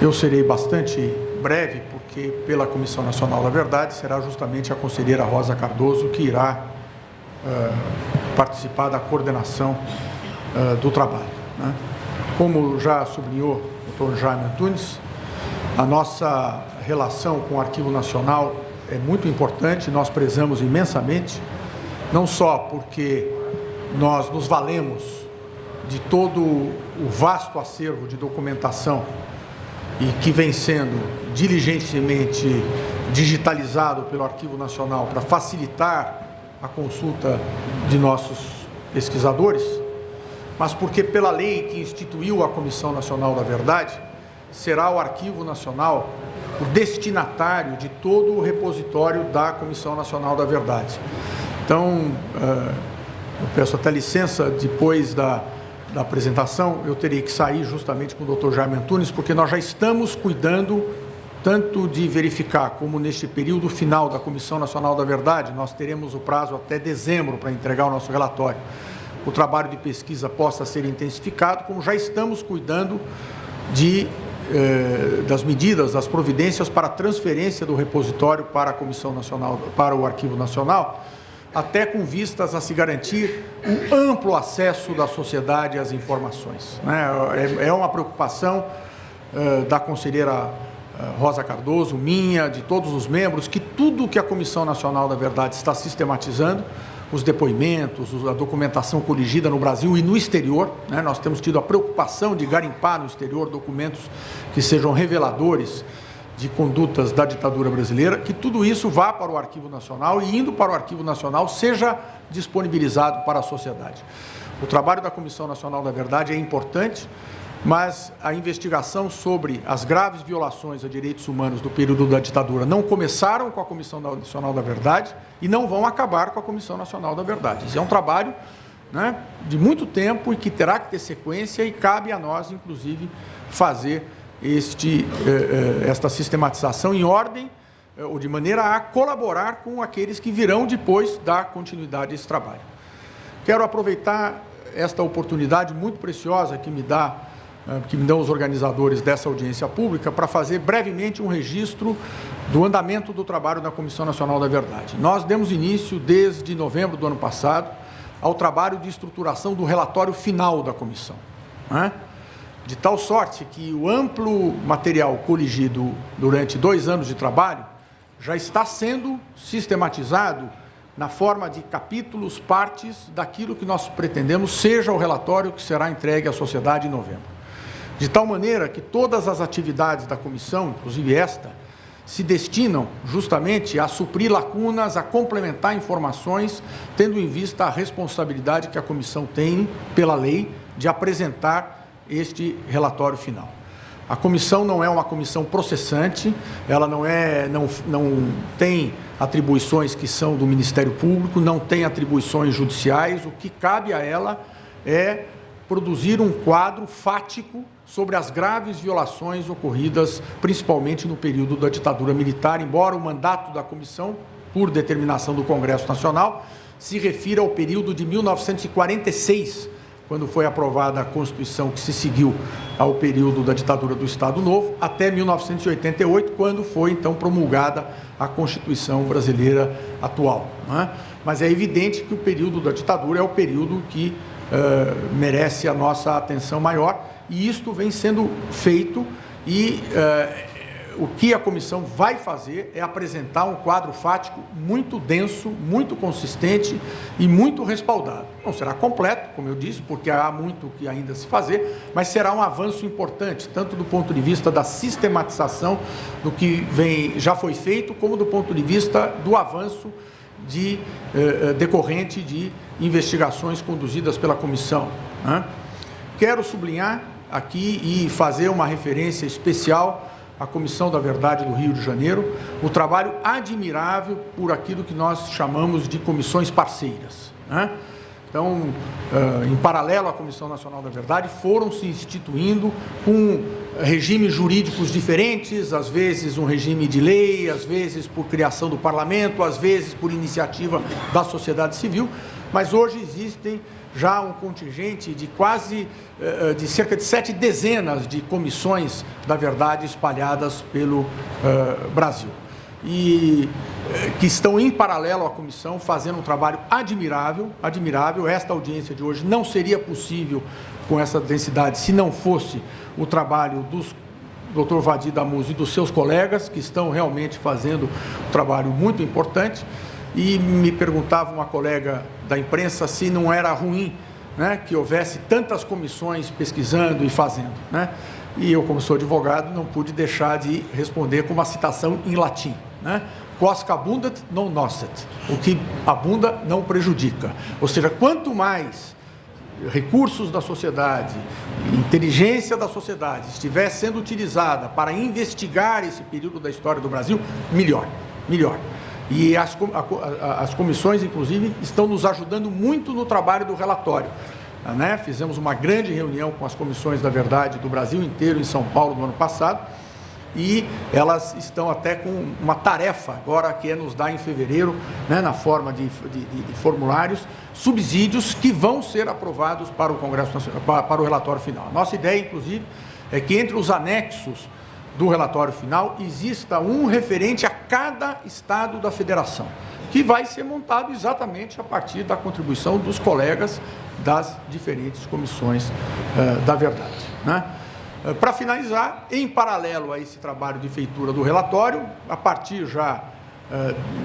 Eu serei bastante breve, porque pela Comissão Nacional da Verdade será justamente a conselheira Rosa Cardoso que irá participar da coordenação do trabalho, né? Como já sublinhou o Dr. Jaime Antunes, a nossa relação com o Arquivo Nacional é muito importante, nós prezamos imensamente, não só porque nós nos valemos de todo o vasto acervo de documentação e que vem sendo diligentemente digitalizado pelo Arquivo Nacional para facilitar a consulta de nossos pesquisadores, mas porque pela lei que instituiu a Comissão Nacional da Verdade, será o Arquivo Nacional o destinatário de todo o repositório da Comissão Nacional da Verdade. Então, eu peço até licença, depois da apresentação, eu teria que sair justamente com o Dr. Jaime Antunes, porque nós já estamos cuidando tanto de verificar como neste período final da Comissão Nacional da Verdade, nós teremos o prazo até dezembro para entregar o nosso relatório, o trabalho de pesquisa possa ser intensificado, como já estamos cuidando das medidas, das providências para a transferência do repositório para a Comissão Nacional, para o Arquivo Nacional, até com vistas a se garantir o amplo acesso da sociedade às informações, né? É uma preocupação da conselheira Rosa Cardoso, minha, de todos os membros, que tudo que a Comissão Nacional da Verdade está sistematizando, os depoimentos, a documentação coligida no Brasil e no exterior, né? Nós temos tido a preocupação de garimpar no exterior documentos que sejam reveladores de condutas da ditadura brasileira, que tudo isso vá para o Arquivo Nacional e, indo para o Arquivo Nacional, seja disponibilizado para a sociedade. O trabalho da Comissão Nacional da Verdade é importante, mas a investigação sobre as graves violações a direitos humanos do período da ditadura não começaram com a Comissão Nacional da Verdade e não vão acabar com a Comissão Nacional da Verdade. Isso é um trabalho, né, de muito tempo e que terá que ter sequência, e cabe a nós, inclusive, fazer esta sistematização em ordem ou de maneira a colaborar com aqueles que virão depois da continuidade desse trabalho. Quero aproveitar esta oportunidade muito preciosa que me dão os organizadores dessa audiência pública para fazer brevemente um registro do andamento do trabalho da Comissão Nacional da Verdade. Nós demos início, desde novembro do ano passado, ao trabalho de estruturação do relatório final da comissão, né? De tal sorte que o amplo material coligido durante 2 anos de trabalho já está sendo sistematizado na forma de capítulos, partes daquilo que nós pretendemos seja o relatório que será entregue à sociedade em novembro. De tal maneira que todas as atividades da comissão, inclusive esta, se destinam justamente a suprir lacunas, a complementar informações, tendo em vista a responsabilidade que a comissão tem, pela lei, de apresentar este relatório final. A comissão não é uma comissão processante, ela não tem atribuições que são do Ministério Público, não tem atribuições judiciais. O que cabe a ela é produzir um quadro fático sobre as graves violações ocorridas, principalmente no período da ditadura militar, embora o mandato da comissão, por determinação do Congresso Nacional, se refira ao período de 1946, quando foi aprovada a Constituição que se seguiu ao período da ditadura do Estado Novo, até 1988, quando foi então promulgada a Constituição brasileira atual, né? Mas é evidente que o período da ditadura é o período que merece a nossa atenção maior, e isto vem sendo feito, e o que a comissão vai fazer é apresentar um quadro fático muito denso, muito consistente e muito respaldado. Não será completo, como eu disse, porque há muito que ainda se fazer, mas será um avanço importante, tanto do ponto de vista da sistematização do que já foi feito, como do ponto de vista do avanço decorrente de investigações conduzidas pela comissão, né? Quero sublinhar aqui e fazer uma referência especial à Comissão da Verdade do Rio de Janeiro, o trabalho admirável por aquilo que nós chamamos de comissões parceiras, né? Então, em paralelo à Comissão Nacional da Verdade, foram se instituindo com regimes jurídicos diferentes, às vezes um regime de lei, às vezes por criação do parlamento, às vezes por iniciativa da sociedade civil, mas hoje existem já um contingente de de cerca de 7 dezenas de comissões da verdade espalhadas pelo Brasil. E que estão em paralelo à comissão, fazendo um trabalho admirável. Esta audiência de hoje não seria possível com essa densidade se não fosse o trabalho dos Dr. Vadi Damuso e dos seus colegas, que estão realmente fazendo um trabalho muito importante. E me perguntava uma colega da imprensa se não era ruim, né, que houvesse tantas comissões pesquisando e fazendo, né? E eu, como sou advogado, não pude deixar de responder com uma citação em latim, né? Quos abundat non nocet, o que abunda não prejudica. Ou seja, quanto mais recursos da sociedade, inteligência da sociedade estiver sendo utilizada para investigar esse período da história do Brasil, melhor. E as comissões, inclusive, estão nos ajudando muito no trabalho do relatório, né? Fizemos uma grande reunião com as comissões da verdade do Brasil inteiro, em São Paulo, no ano passado, e elas estão até com uma tarefa agora, que é nos dar em fevereiro, né, na forma de formulários, subsídios que vão ser aprovados para o Congresso Nacional, para o relatório final. A nossa ideia, inclusive, é que entre os anexos do relatório final exista um referente a cada estado da federação, que vai ser montado exatamente a partir da contribuição dos colegas das diferentes comissões da verdade, né? Para finalizar, em paralelo a esse trabalho de feitura do relatório, a partir já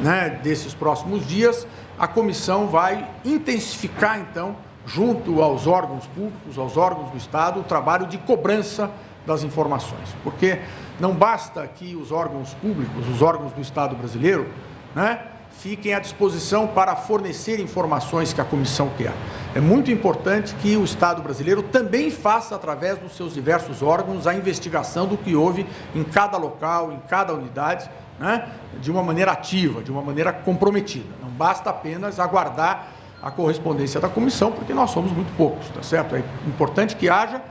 né, desses próximos dias, a comissão vai intensificar, então, junto aos órgãos públicos, aos órgãos do Estado, o trabalho de cobrança das informações, porque não basta que os órgãos públicos, os órgãos do Estado brasileiro, né, fiquem à disposição para fornecer informações que a comissão quer. É muito importante que o Estado brasileiro também faça, através dos seus diversos órgãos, a investigação do que houve em cada local, em cada unidade, né, de uma maneira ativa, de uma maneira comprometida. Não basta apenas aguardar a correspondência da comissão, porque nós somos muito poucos, tá certo? É importante que haja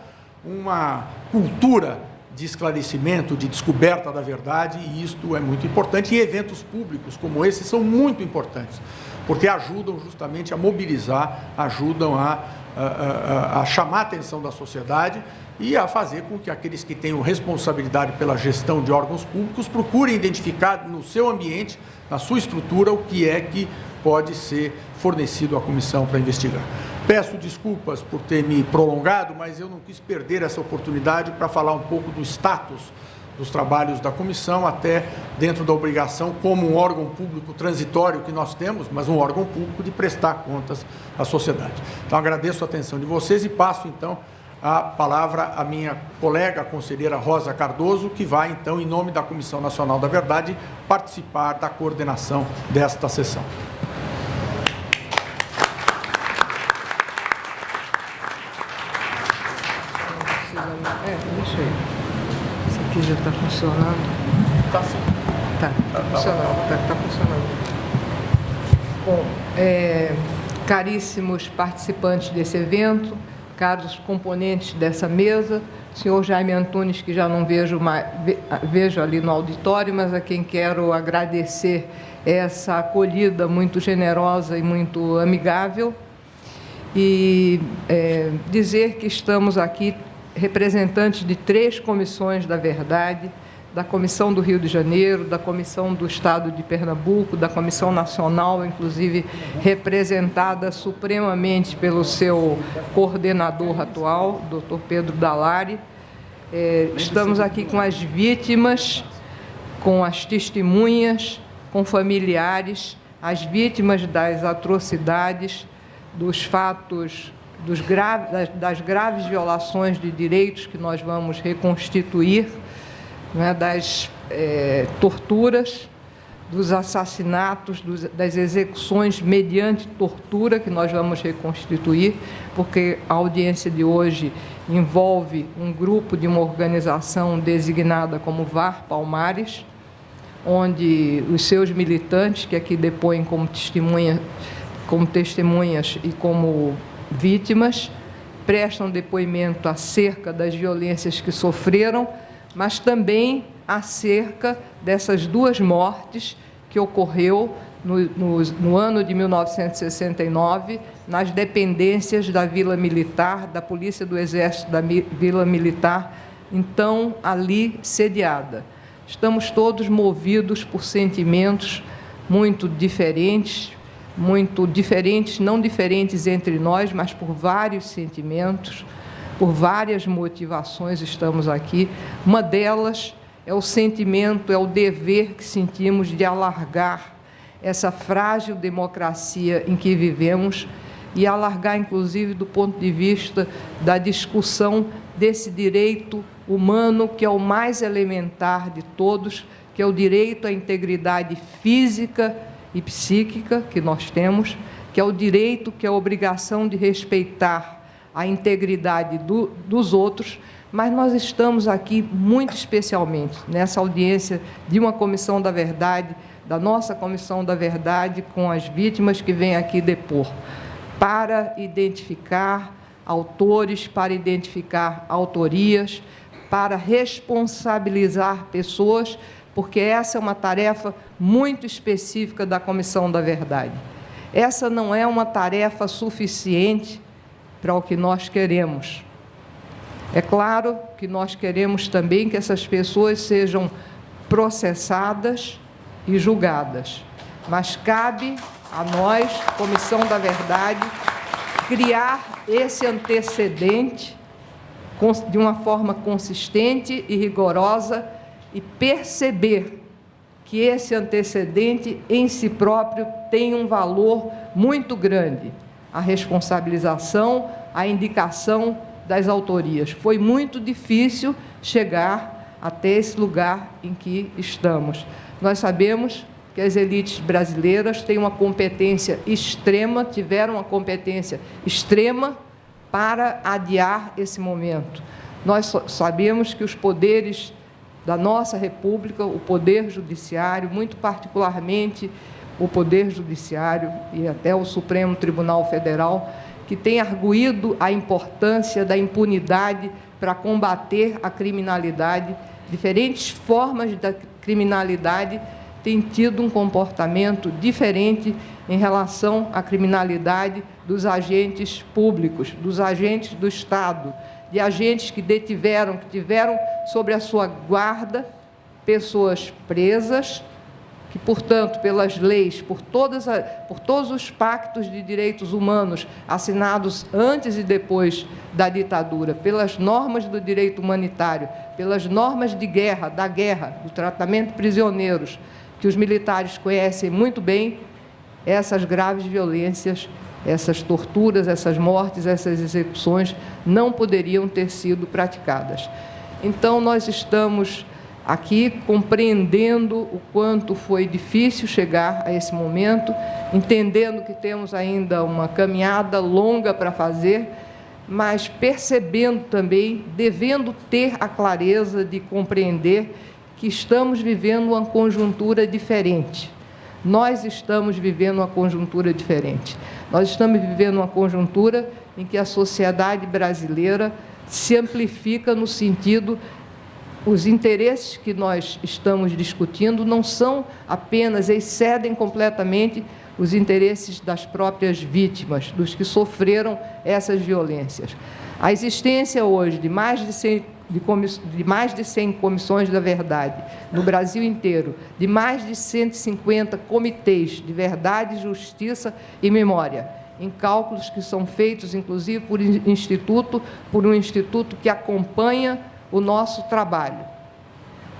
uma cultura de esclarecimento, de descoberta da verdade, e isto é muito importante. E eventos públicos como esse são muito importantes, porque ajudam justamente a mobilizar, ajudam a chamar a atenção da sociedade e a fazer com que aqueles que tenham responsabilidade pela gestão de órgãos públicos procurem identificar no seu ambiente, na sua estrutura, o que é que pode ser fornecido à comissão para investigar. Peço desculpas por ter me prolongado, mas eu não quis perder essa oportunidade para falar um pouco do status dos trabalhos da comissão, até dentro da obrigação, como um órgão público transitório que nós temos, mas um órgão público de prestar contas à sociedade. Então, agradeço a atenção de vocês e passo, então, a palavra à minha colega, a conselheira Rosa Cardoso, que vai, então, em nome da Comissão Nacional da Verdade, participar da coordenação desta sessão. Deixa eu. Esse aqui já está funcionando. Está sim. Está funcionando, está funcionando. Bom, caríssimos participantes desse evento, caros componentes dessa mesa, senhor Jaime Antunes, que já não vejo mais, vejo ali no auditório, mas a quem quero agradecer essa acolhida muito generosa e muito amigável, e dizer que estamos aqui representantes de 3 comissões da verdade, da Comissão do Rio de Janeiro, da Comissão do Estado de Pernambuco, da Comissão Nacional, inclusive representada supremamente pelo seu coordenador atual, Dr. Pedro Dalari. Estamos aqui com as vítimas, com as testemunhas, com familiares, as vítimas das atrocidades, dos fatos das graves violações de direitos que nós vamos reconstituir, né, das torturas, dos assassinatos, das execuções mediante tortura que nós vamos reconstituir, porque a audiência de hoje envolve um grupo de uma organização designada como VAR Palmares, onde os seus militantes, que aqui depõem como testemunhas e como vítimas, prestam depoimento acerca das violências que sofreram, mas também acerca dessas 2 mortes que ocorreu no ano de 1969, nas dependências da Vila Militar, da Polícia do Exército da Vila Militar, então ali sediada. Estamos todos movidos por sentimentos muito diferentes, não diferentes entre nós, mas por vários sentimentos, por várias motivações estamos aqui. Uma delas é o sentimento, é o dever que sentimos de alargar essa frágil democracia em que vivemos e alargar, inclusive, do ponto de vista da discussão desse direito humano, que é o mais elementar de todos, que é o direito à integridade física e psíquica que nós temos, que é o direito, que é a obrigação de respeitar a integridade dos outros, mas nós estamos aqui muito especialmente nessa audiência de uma Comissão da Verdade, da nossa Comissão da Verdade, com as vítimas que vêm aqui depor, para identificar autores, para identificar autorias, para responsabilizar pessoas, porque essa é uma tarefa muito específica da Comissão da Verdade. Essa não é uma tarefa suficiente para o que nós queremos. É claro que nós queremos também que essas pessoas sejam processadas e julgadas, mas cabe a nós, Comissão da Verdade, criar esse antecedente de uma forma consistente e rigorosa e perceber que esse antecedente em si próprio tem um valor muito grande, a responsabilização, a indicação das autorias. Foi muito difícil chegar até esse lugar em que estamos. Nós sabemos que as elites brasileiras têm uma competência extrema, tiveram uma competência extrema para adiar esse momento. Nós sabemos que os poderes da nossa República, o Poder Judiciário, muito particularmente o Poder Judiciário e até o Supremo Tribunal Federal, que tem arguído a importância da impunidade para combater a criminalidade, diferentes formas da criminalidade têm tido um comportamento diferente em relação à criminalidade dos agentes públicos, dos agentes do Estado, de agentes que tiveram sob a sua guarda pessoas presas, que, portanto, pelas leis, por todos os pactos de direitos humanos assinados antes e depois da ditadura, pelas normas do direito humanitário, pelas normas de guerra, do tratamento de prisioneiros, que os militares conhecem muito bem, essas graves violências, essas torturas, essas mortes, essas execuções não poderiam ter sido praticadas. Então, nós estamos aqui compreendendo o quanto foi difícil chegar a esse momento, entendendo que temos ainda uma caminhada longa para fazer, mas percebendo também, devendo ter a clareza de compreender que estamos vivendo uma conjuntura diferente. Nós estamos vivendo uma conjuntura diferente. Nós estamos vivendo uma conjuntura em que a sociedade brasileira se amplifica no sentido, os interesses que nós estamos discutindo não são apenas, excedem completamente os interesses das próprias vítimas, dos que sofreram essas violências. A existência hoje de mais de 100 comissões da verdade no Brasil inteiro, de mais de 150 comitês de verdade, justiça e memória, em cálculos que são feitos, inclusive, por um instituto que acompanha o nosso trabalho,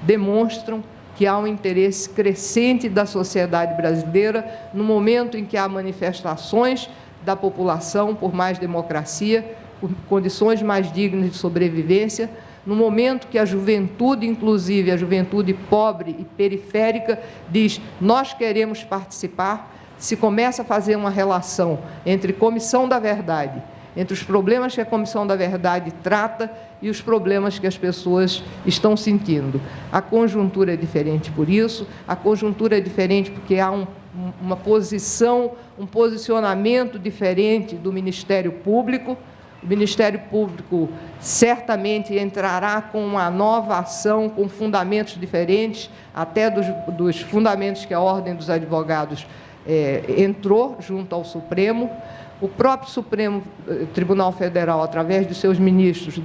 demonstram que há um interesse crescente da sociedade brasileira no momento em que há manifestações da população por mais democracia, por condições mais dignas de sobrevivência, no momento que a juventude, inclusive a juventude pobre e periférica, diz: nós queremos participar, se começa a fazer uma relação entre Comissão da Verdade, entre os problemas que a Comissão da Verdade trata e os problemas que as pessoas estão sentindo. A conjuntura é diferente por isso, a conjuntura é diferente porque há um posicionamento diferente do Ministério Público. O Ministério Público certamente entrará com uma nova ação, com fundamentos diferentes, até dos fundamentos que a Ordem dos Advogados entrou junto ao Supremo. O próprio Supremo Tribunal Federal, através de seus ministros,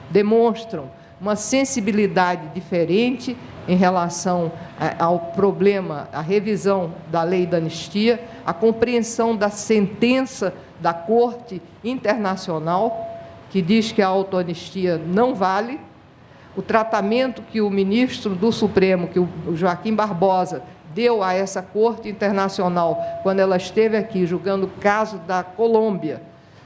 demonstram uma sensibilidade diferente em relação ao problema, à revisão da lei da anistia, a compreensão da sentença da Corte Internacional, que diz que a autoanistia não vale, o tratamento que o ministro do Supremo, que o Joaquim Barbosa, deu a essa Corte Internacional, quando ela esteve aqui julgando o caso da Colômbia,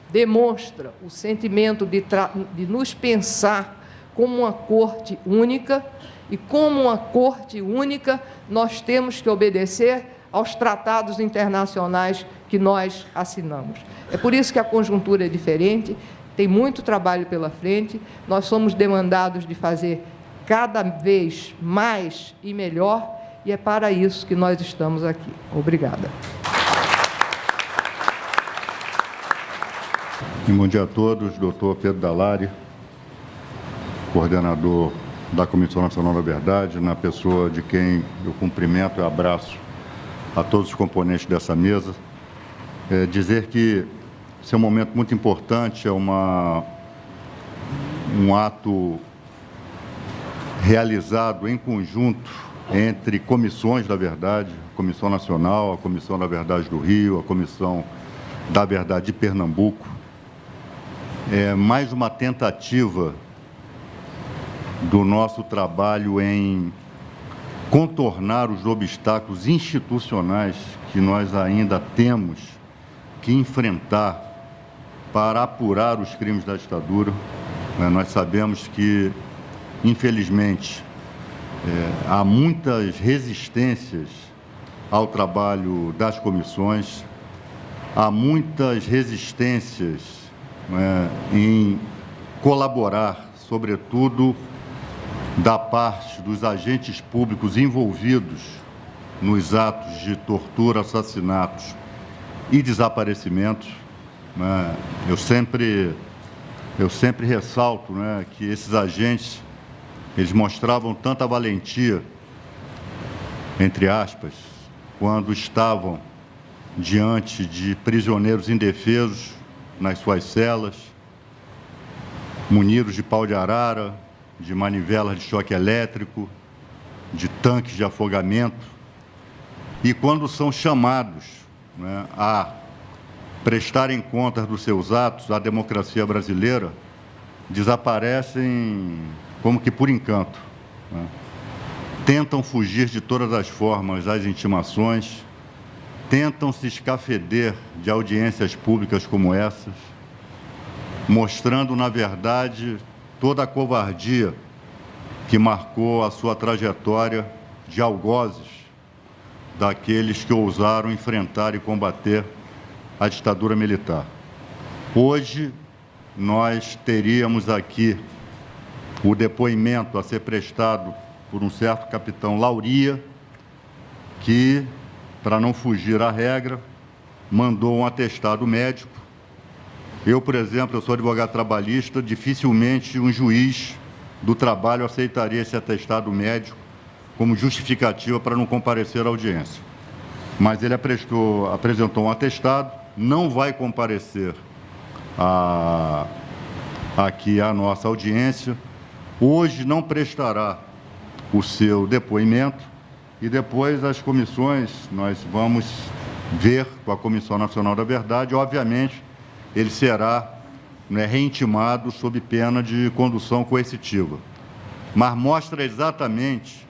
demonstra o sentimento de nos pensar como uma Corte única, e como uma Corte única, nós temos que obedecer aos tratados internacionais que nós assinamos. É por isso que a conjuntura é diferente, tem muito trabalho pela frente, nós somos demandados de fazer cada vez mais e melhor, e é para isso que nós estamos aqui. Obrigada. Bom dia a todos, doutor Pedro Dalari, coordenador da Comissão Nacional da Verdade, na pessoa de quem eu cumprimento e abraço a todos os componentes dessa mesa. Dizer que esse é um momento muito importante, é um ato realizado em conjunto entre comissões da verdade, a Comissão Nacional, a Comissão da Verdade do Rio, a Comissão da Verdade de Pernambuco. É mais uma tentativa do nosso trabalho em contornar os obstáculos institucionais que nós ainda temos que enfrentar para apurar os crimes da ditadura. Nós sabemos que, infelizmente, há muitas resistências ao trabalho das comissões, há muitas resistências em colaborar, sobretudo, da parte dos agentes públicos envolvidos nos atos de tortura, assassinatos e desaparecimentos. Eu sempre ressalto que esses agentes, eles mostravam tanta valentia, entre aspas, quando estavam diante de prisioneiros indefesos nas suas celas, munidos de pau de arara, de manivelas de choque elétrico, de tanques de afogamento, e quando são chamados a prestarem contas dos seus atos à democracia brasileira, desaparecem como que por encanto. Tentam fugir de todas as formas das intimações, tentam se escafeder de audiências públicas como essas, mostrando, na verdade, toda a covardia que marcou a sua trajetória de algozes daqueles que ousaram enfrentar e combater a ditadura militar. Hoje, nós teríamos aqui o depoimento a ser prestado por um certo capitão Lauria, que, para não fugir à regra, mandou um atestado médico. Eu, por exemplo, eu sou advogado trabalhista, dificilmente um juiz do trabalho aceitaria esse atestado médico como justificativa para não comparecer à audiência. Mas ele apresentou um atestado, não vai comparecer aqui à nossa audiência, hoje não prestará o seu depoimento e depois as comissões, nós vamos ver com a Comissão Nacional da Verdade, obviamente, ele será reintimado sob pena de condução coercitiva. Mas mostra exatamente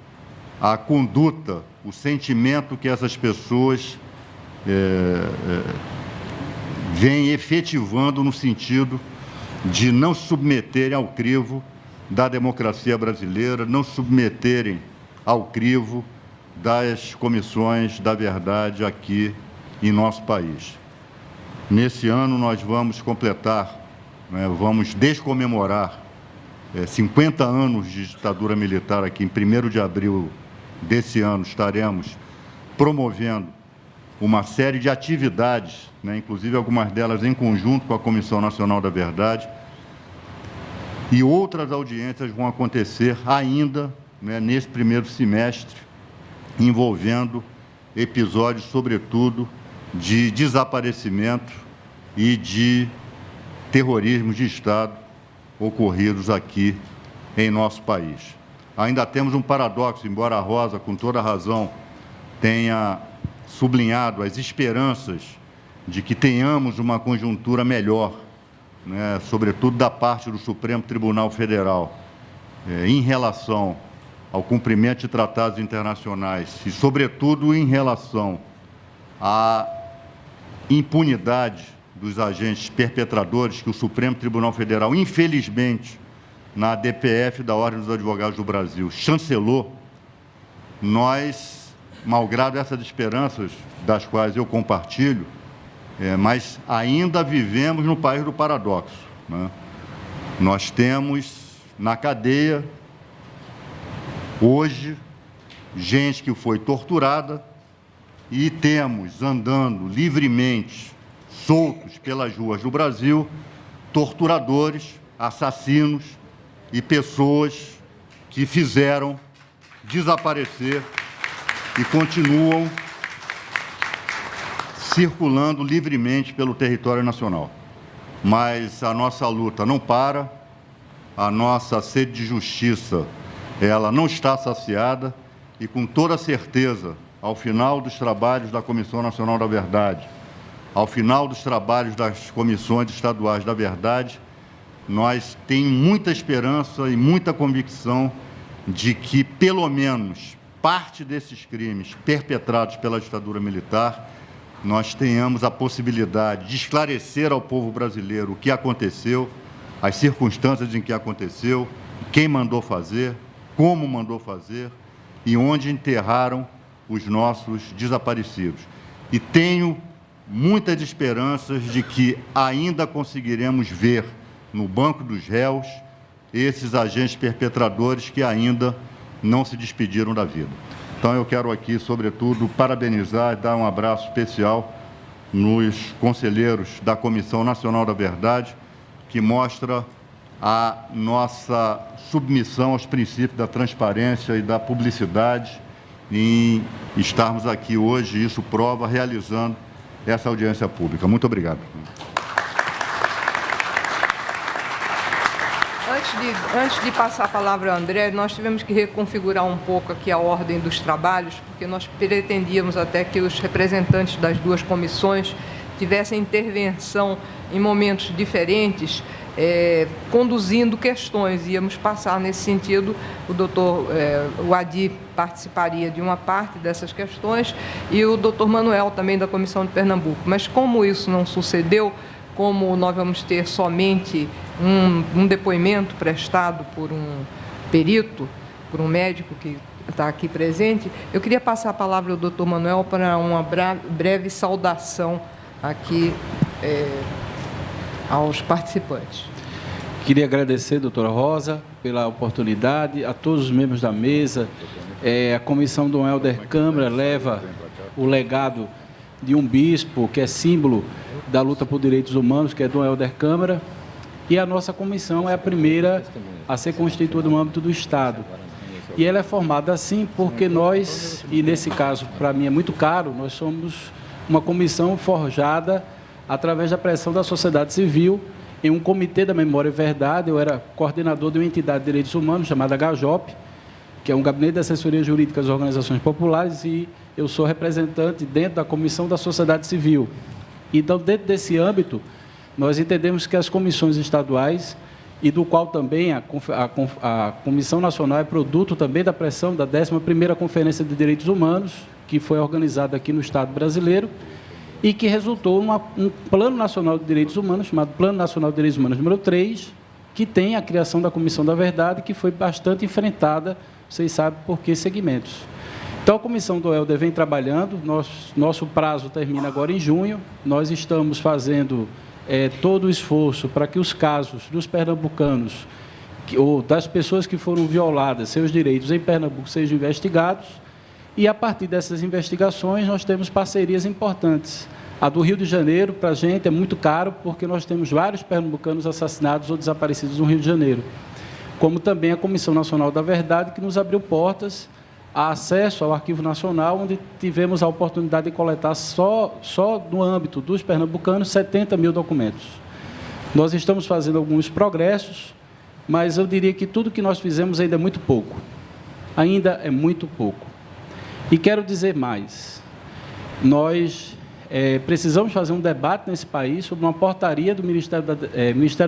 a conduta, o sentimento que essas pessoas vêm efetivando no sentido de não se submeterem ao crivo da democracia brasileira, não se submeterem ao crivo das comissões da verdade aqui em nosso país. Nesse ano, nós vamos completar, vamos descomemorar 50 anos de ditadura militar aqui. Em 1º de abril desse ano, estaremos promovendo uma série de atividades, né, inclusive algumas delas em conjunto com a Comissão Nacional da Verdade, e outras audiências vão acontecer ainda, né, nesse primeiro semestre, envolvendo episódios, sobretudo, de desaparecimento e de terrorismo de Estado ocorridos aqui em nosso país. Ainda temos um paradoxo, embora a Rosa, com toda razão, tenha sublinhado as esperanças de que tenhamos uma conjuntura melhor, né, sobretudo da parte do Supremo Tribunal Federal, em relação ao cumprimento de tratados internacionais e, sobretudo, em relação à impunidade dos agentes perpetradores que o Supremo Tribunal Federal, infelizmente, na DPF da Ordem dos Advogados do Brasil, chancelou. Nós, malgrado essas esperanças, das quais eu compartilho, mas ainda vivemos no país do paradoxo, né? Nós temos na cadeia, hoje, gente que foi torturada e temos andando livremente, soltos pelas ruas do Brasil, torturadores, assassinos e pessoas que fizeram desaparecer e continuam circulando livremente pelo território nacional. Mas a nossa luta não para, a nossa sede de justiça, ela não está saciada e, com toda certeza, ao final dos trabalhos da Comissão Nacional da Verdade, ao final dos trabalhos das comissões estaduais da verdade, nós temos muita esperança e muita convicção de que, pelo menos, parte desses crimes perpetrados pela ditadura militar, nós tenhamos a possibilidade de esclarecer ao povo brasileiro o que aconteceu, as circunstâncias em que aconteceu, quem mandou fazer, como mandou fazer e onde enterraram os nossos desaparecidos. E tenho muitas esperanças de que ainda conseguiremos ver no banco dos réus esses agentes perpetradores que ainda não se despediram da vida. Então, eu quero aqui, sobretudo, parabenizar e dar um abraço especial nos conselheiros da Comissão Nacional da Verdade, que mostra a nossa submissão aos princípios da transparência e da publicidade em estarmos aqui hoje, isso prova, realizando essa audiência pública. Muito obrigado. Antes de passar a palavra ao André, nós tivemos que reconfigurar um pouco aqui a ordem dos trabalhos, porque nós pretendíamos até que os representantes das duas comissões tivessem intervenção em momentos diferentes, conduzindo questões. Íamos passar nesse sentido, o Adi participaria de uma parte dessas questões e o doutor Manuel também da Comissão de Pernambuco. Mas como isso não sucedeu, como nós vamos ter somente um depoimento prestado por um perito, por um médico que está aqui presente, eu queria passar a palavra ao doutor Manuel para uma breve saudação aqui aos participantes. Queria agradecer, doutora Rosa, pela oportunidade, a todos os membros da mesa. A comissão Dom Helder Câmara leva o legado de um bispo que é símbolo da luta por direitos humanos, que é Dom Helder Câmara, e a nossa comissão é a primeira a ser constituída no âmbito do Estado. E ela é formada assim porque nós, e nesse caso para mim é muito caro, nós somos uma comissão forjada através da pressão da sociedade civil em um comitê da memória e verdade. Eu era coordenador de uma entidade de direitos humanos chamada GAJOP, que é um gabinete de assessoria jurídica das organizações populares, e eu sou representante dentro da comissão da sociedade civil. Então, dentro desse âmbito, nós entendemos que as comissões estaduais, e do qual também a Comissão Nacional é produto também da pressão da 11ª Conferência de Direitos Humanos, que foi organizada aqui no Estado brasileiro, e que resultou em um Plano Nacional de Direitos Humanos, chamado Plano Nacional de Direitos Humanos número 3, que tem a criação da Comissão da Verdade, que foi bastante enfrentada, vocês sabem por que segmentos. Então, a Comissão do Helder vem trabalhando, nosso prazo termina agora em junho, nós estamos fazendo todo o esforço para que os casos dos pernambucanos, ou das pessoas que foram violadas, seus direitos em Pernambuco, sejam investigados, E, a partir dessas investigações, nós temos parcerias importantes. A do Rio de Janeiro, para a gente, é muito caro, porque nós temos vários pernambucanos assassinados ou desaparecidos no Rio de Janeiro. Como também a Comissão Nacional da Verdade, que nos abriu portas a acesso ao Arquivo Nacional, onde tivemos a oportunidade de coletar só no âmbito dos pernambucanos 70 mil documentos. Nós estamos fazendo alguns progressos, mas eu diria que tudo que nós fizemos ainda é muito pouco. Ainda é muito pouco. E quero dizer mais. Nós precisamos fazer um debate nesse país sobre uma portaria do Ministério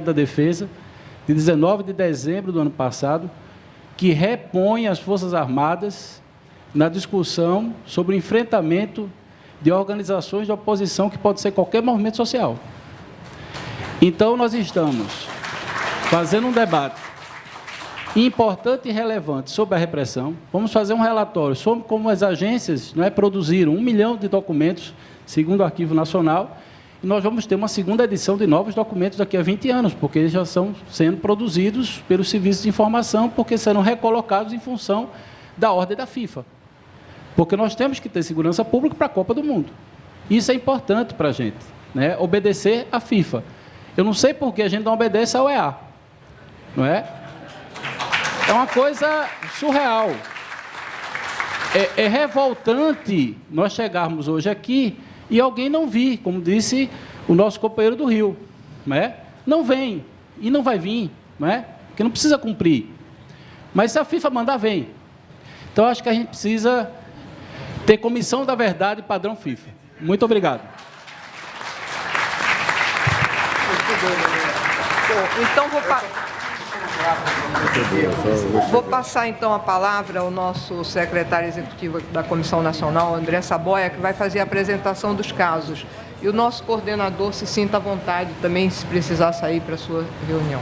da Defesa, de 19 de dezembro do ano passado, que repõe as Forças Armadas na discussão sobre o enfrentamento de organizações de oposição, que pode ser qualquer movimento social. Então, nós estamos fazendo um debate importante e relevante sobre a repressão. Vamos fazer um relatório sobre como as agências produziram 1 milhão de documentos, segundo o Arquivo Nacional, e nós vamos ter uma segunda edição de novos documentos daqui a 20 anos, porque eles já estão sendo produzidos pelos serviços de informação, porque serão recolocados em função da ordem da FIFA. Porque nós temos que ter segurança pública para a Copa do Mundo. Isso é importante para a gente, obedecer à FIFA. Eu não sei por que a gente não obedece à OEA, não é? É uma coisa surreal. É revoltante nós chegarmos hoje aqui e alguém não vir, como disse o nosso companheiro do Rio. Não vem, e não vai vir, porque não precisa cumprir. Mas se a FIFA mandar, vem. Então, acho que a gente precisa ter Comissão da Verdade padrão FIFA. Muito obrigado. Então, vou passar, então, a palavra ao nosso secretário executivo da Comissão Nacional, André Saboia, que vai fazer a apresentação dos casos. E o nosso coordenador se sinta à vontade também, se precisar sair para a sua reunião.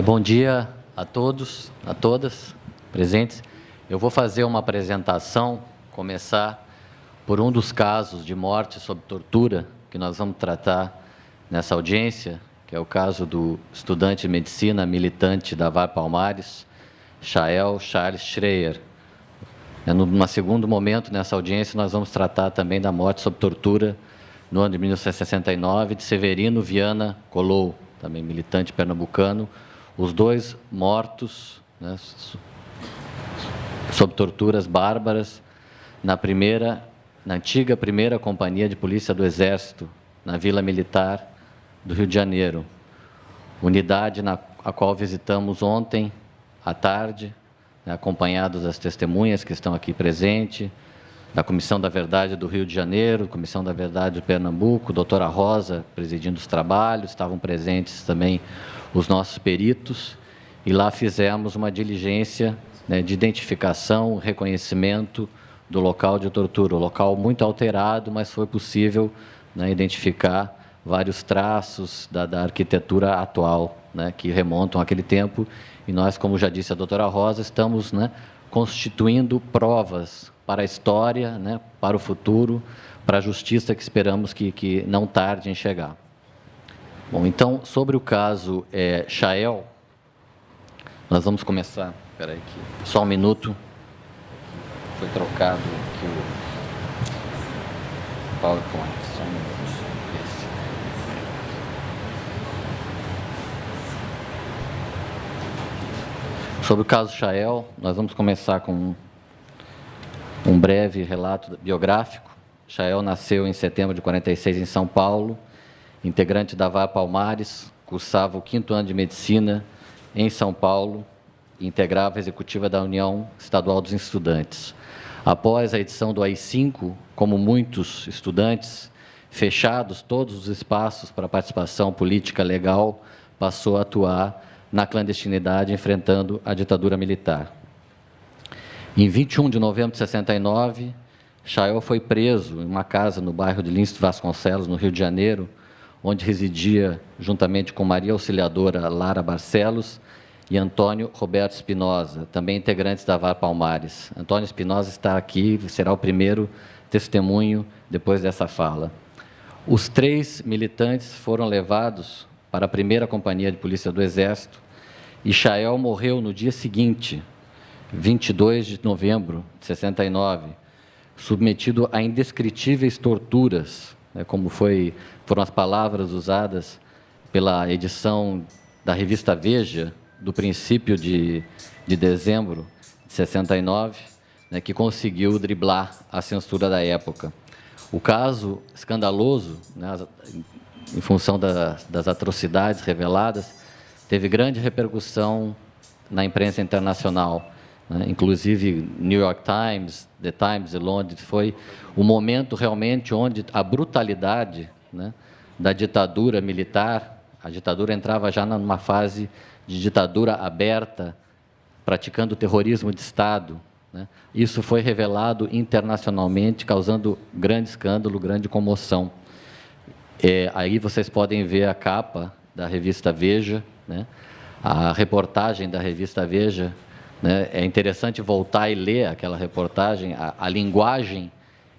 Bom dia a todos, a todas presentes. Eu vou fazer uma apresentação, começar por um dos casos de morte sob tortura que nós vamos tratar nessa audiência, que é o caso do estudante de medicina militante da VAR Palmares, Chael Charles Schreier. No segundo momento, nessa audiência, nós vamos tratar também da morte sob tortura no ano de 1969, de Severino Viana Colou, também militante pernambucano, os dois mortos, sob torturas bárbaras, na antiga primeira Companhia de Polícia do Exército, na Vila Militar do Rio de Janeiro, unidade a qual visitamos ontem à tarde, acompanhados das testemunhas que estão aqui presentes, da Comissão da Verdade do Rio de Janeiro, Comissão da Verdade de Pernambuco, doutora Rosa presidindo os trabalhos, estavam presentes também os nossos peritos, e lá fizemos uma diligência de identificação, reconhecimento do local de tortura, o local muito alterado, mas foi possível identificar vários traços da arquitetura atual, que remontam àquele tempo, e nós, como já disse a doutora Rosa, estamos constituindo provas para a história, para o futuro, para a justiça que esperamos que não tarde em chegar. Bom, então, sobre o caso Chael, nós vamos começar. Espera aí, só um minuto. Foi trocado aqui o PowerPoint. Só um minuto. Sobre o caso Chael, nós vamos começar com um breve relato biográfico. Chael nasceu em setembro de 46 em São Paulo, integrante da VAR Palmares, cursava o 5º ano de Medicina em São Paulo, e integrava a executiva da União Estadual dos Estudantes. Após a edição do AI-5, como muitos estudantes, fechados todos os espaços para participação política legal, passou a atuar na clandestinidade, enfrentando a ditadura militar. Em 21 de novembro de 69, Chael foi preso em uma casa no bairro de Lins Vasconcelos, no Rio de Janeiro, onde residia juntamente com Maria Auxiliadora Lara Barcelos e Antônio Roberto Espinosa, também integrantes da VAR Palmares. Antônio Espinosa está aqui, será o primeiro testemunho depois dessa fala. Os 3 militantes foram levados para a 1ª Companhia de Polícia do Exército e Chael morreu no dia seguinte, 22 de novembro de 69, submetido a indescritíveis torturas, né, como foram as palavras usadas pela edição da revista Veja, do princípio de dezembro de 69, né, que conseguiu driblar a censura da época. O caso escandaloso, né, em função das atrocidades reveladas, teve grande repercussão na imprensa internacional, né, inclusive New York Times, The Times de Londres. Foi o momento realmente onde a brutalidade, né, da ditadura militar, a ditadura entrava já numa fase de ditadura aberta, praticando terrorismo de Estado, né? Isso foi revelado internacionalmente, causando grande escândalo, grande comoção. Aí vocês podem ver a capa da revista Veja, né? A reportagem da revista Veja, né? É interessante voltar e ler aquela reportagem. A linguagem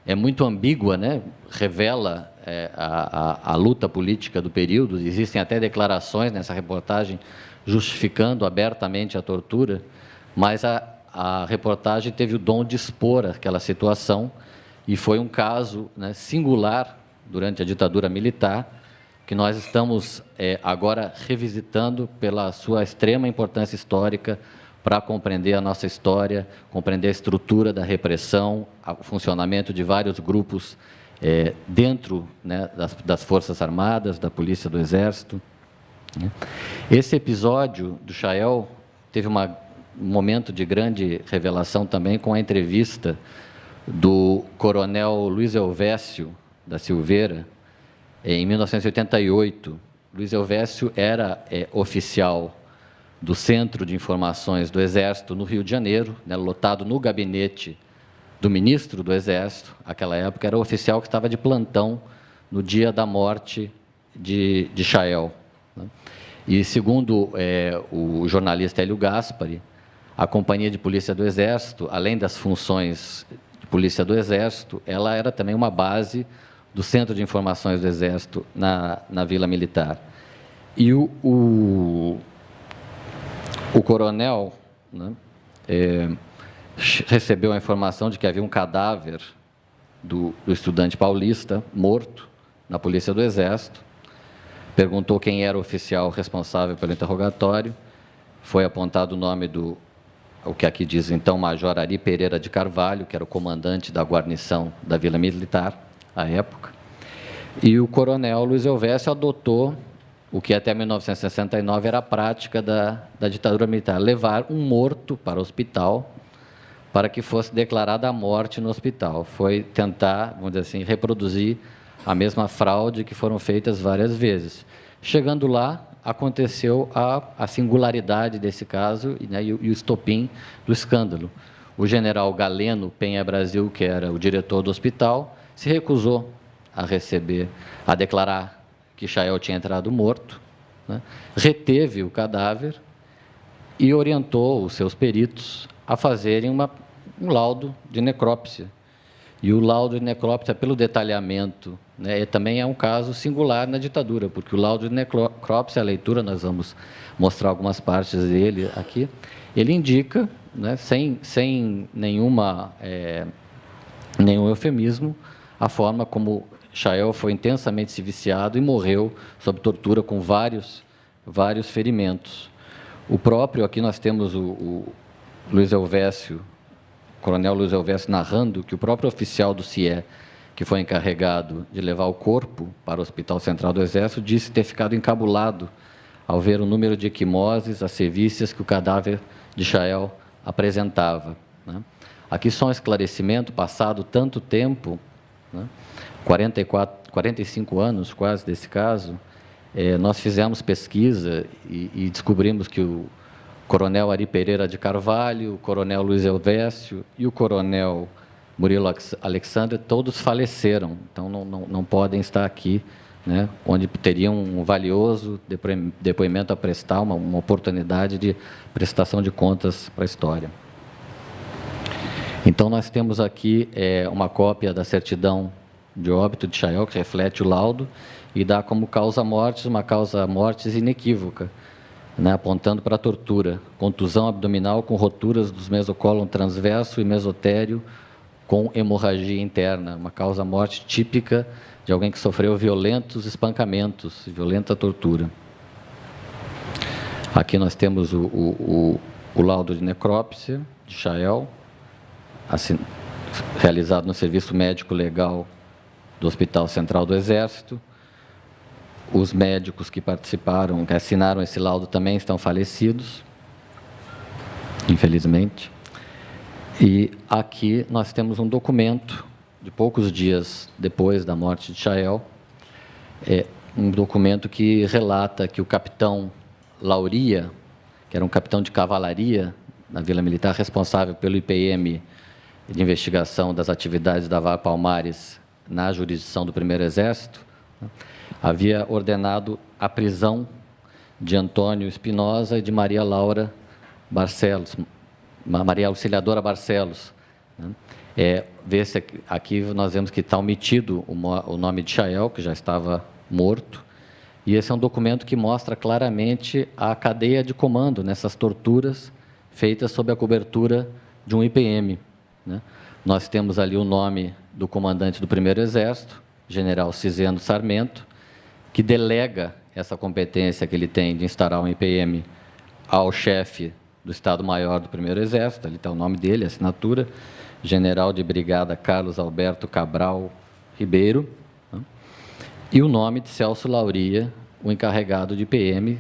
é muito ambígua, né? Revela a luta política do período. Existem até declarações nessa reportagem justificando abertamente a tortura, mas a reportagem teve o dom de expor aquela situação e foi um caso, né, singular durante a ditadura militar, que nós estamos agora revisitando pela sua extrema importância histórica para compreender a nossa história, compreender a estrutura da repressão, o funcionamento de vários grupos dentro, né, das Forças Armadas, da Polícia do Exército. Esse episódio do Chael teve um momento de grande revelação também com a entrevista do coronel Luiz Elvésio da Silveira, em 1988. Luiz Elvésio era oficial do Centro de Informações do Exército no Rio de Janeiro, né, lotado no gabinete do ministro do Exército. Naquela época era o oficial que estava de plantão no dia da morte de Chael, né? E, segundo o jornalista Hélio Gaspari, a Companhia de Polícia do Exército, além das funções de Polícia do Exército, ela era também uma base do Centro de Informações do Exército na Vila Militar. E o coronel, né, recebeu a informação de que havia um cadáver do estudante paulista morto na Polícia do Exército, perguntou quem era o oficial responsável pelo interrogatório, foi apontado o nome o que aqui diz, então, Major Ari Pereira de Carvalho, que era o comandante da guarnição da Vila Militar, à época, e o coronel Luiz Elvésio adotou o que até 1969 era a prática da ditadura militar, levar um morto para o hospital para que fosse declarada a morte no hospital. Foi tentar, vamos dizer assim, reproduzir a mesma fraude que foram feitas várias vezes. Chegando lá, aconteceu a singularidade desse caso, né, e o estopim do escândalo. O general Galeno Penha Brasil, que era o diretor do hospital, se recusou a declarar que Chael tinha entrado morto, né, reteve o cadáver e orientou os seus peritos a fazerem um laudo de necrópsia. E o laudo de necrópsia, pelo detalhamento, né, também é um caso singular na ditadura, porque o laudo de necrópsia, a leitura, nós vamos mostrar algumas partes dele aqui, ele indica, né, sem nenhum eufemismo, a forma como Chael foi intensamente viciado e morreu sob tortura com vários ferimentos. O próprio, aqui nós temos o Luiz Elvésio, coronel Luiz Elvésio, narrando que o próprio oficial do CIE, que foi encarregado de levar o corpo para o Hospital Central do Exército, disse ter ficado encabulado ao ver o número de equimoses, as sevícias que o cadáver de Chael apresentava, né? Aqui só um esclarecimento, passado tanto tempo, né, 45 anos quase desse caso, nós fizemos pesquisa e descobrimos que o coronel Ari Pereira de Carvalho, o coronel Luiz Elvésio e o coronel Murilo Alexandre, todos faleceram, então não podem estar aqui, né, onde teriam um valioso depoimento a prestar, uma oportunidade de prestação de contas para a história. Então, nós temos aqui uma cópia da certidão de óbito de Chael, que reflete o laudo, e dá como causa-mortes uma causa-mortes inequívoca, né, apontando para a tortura, contusão abdominal com roturas dos mesocólon transverso e mesotério com hemorragia interna, uma causa-morte típica de alguém que sofreu violentos espancamentos, violenta tortura. Aqui nós temos o laudo de necrópsia de Chael, realizado no Serviço Médico Legal do Hospital Central do Exército. Os médicos que participaram, que assinaram esse laudo também estão falecidos, infelizmente. E aqui nós temos um documento de poucos dias depois da morte de Chael, um documento que relata que o capitão Lauria, que era um capitão de cavalaria na Vila Militar, responsável pelo IPM de investigação das atividades da VAR Palmares na jurisdição do 1º Exército, havia ordenado a prisão de Antônio Espinosa e de Maria Laura Barcelos, Maria Auxiliadora Barcelos. Vê-se aqui nós vemos que está omitido o nome de Chael, que já estava morto, e esse é um documento que mostra claramente a cadeia de comando nessas torturas feitas sob a cobertura de um IPM, né? Nós temos ali o nome do comandante do 1º Exército, general Ciseno Sarmento, que delega essa competência que ele tem de instaurar um IPM ao chefe do Estado-Maior do 1º Exército, ali está o nome dele, a assinatura, general de brigada Carlos Alberto Cabral Ribeiro, né? E o nome de Celso Lauria, o encarregado de IPM,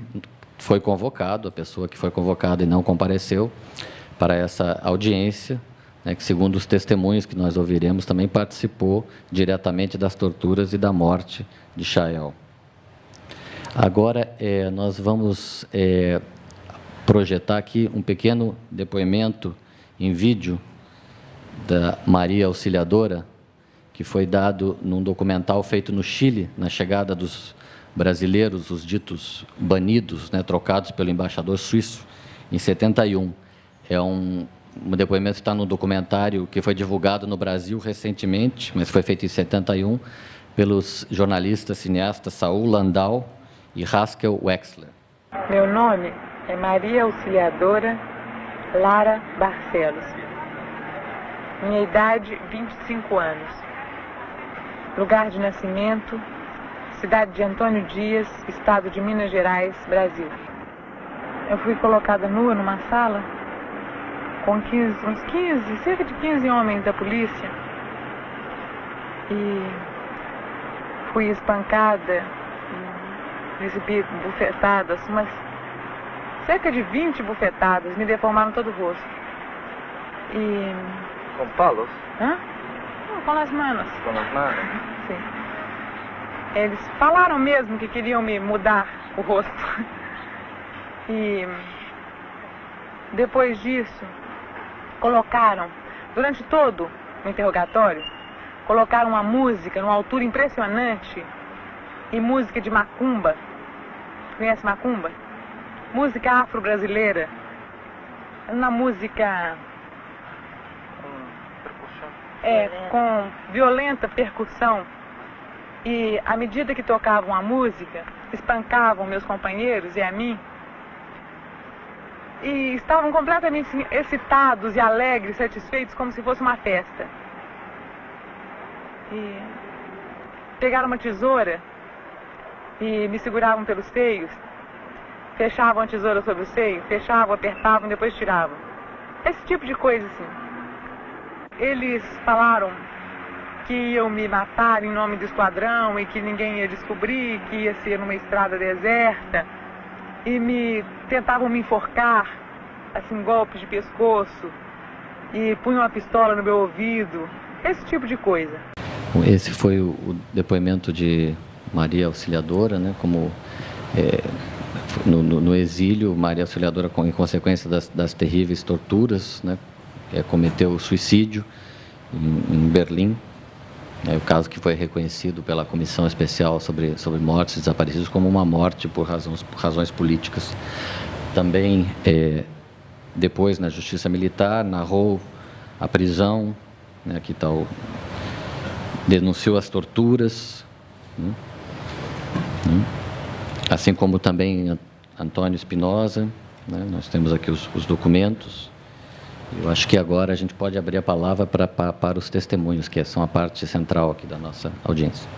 foi convocado, a pessoa que foi convocada e não compareceu para essa audiência, né, que, segundo os testemunhos que nós ouviremos, também participou diretamente das torturas e da morte de Chael. Agora, nós vamos projetar aqui um pequeno depoimento em vídeo da Maria Auxiliadora, que foi dado num documental feito no Chile, na chegada dos brasileiros, os ditos banidos, né, trocados pelo embaixador suíço, em 71. Um depoimento que está no documentário que foi divulgado no Brasil recentemente, mas foi feito em 71, pelos jornalistas cineastas Saul Landau e Haskell Wexler. Meu nome é Maria Auxiliadora Lara Barcelos. Minha idade, 25 anos. Lugar de nascimento, cidade de Antônio Dias, estado de Minas Gerais, Brasil. Eu fui colocada nua numa sala com cerca de 15 homens da polícia e fui espancada, recebi bufetadas, cerca de 20 bufetadas, me deformaram todo o rosto. Com palos? Hã? Com as manos. Com as manos? Sim. Eles falaram mesmo que queriam me mudar o rosto. E depois disso, colocaram, durante todo o interrogatório, colocaram uma música numa altura impressionante, e música de macumba. Conhece macumba? Música afro-brasileira. Uma música com violenta percussão. E à medida que tocavam a música, espancavam meus companheiros e a mim. E estavam completamente excitados e alegres, satisfeitos, como se fosse uma festa. E pegaram uma tesoura e me seguravam pelos seios, fechavam a tesoura sobre o seio, fechavam, apertavam, depois tiravam. Esse tipo de coisa, assim. Eles falaram que iam me matar em nome do esquadrão e que ninguém ia descobrir, que ia ser numa estrada deserta, e tentavam me enforcar, assim, golpes de pescoço, e punham uma pistola no meu ouvido, esse tipo de coisa. Esse foi o depoimento de Maria Auxiliadora, né, como no exílio, Maria Auxiliadora, em consequência das terríveis torturas, né, cometeu suicídio em Berlim. O caso que foi reconhecido pela Comissão Especial sobre Mortes e Desaparecidos como uma morte por razões políticas. Também, depois, na Justiça Militar, narrou a prisão, né, aqui está denunciou as torturas, assim como também Antônio Espinosa, né? Nós temos aqui os documentos. Eu acho que agora a gente pode abrir a palavra para os testemunhos, que são a parte central aqui da nossa audiência.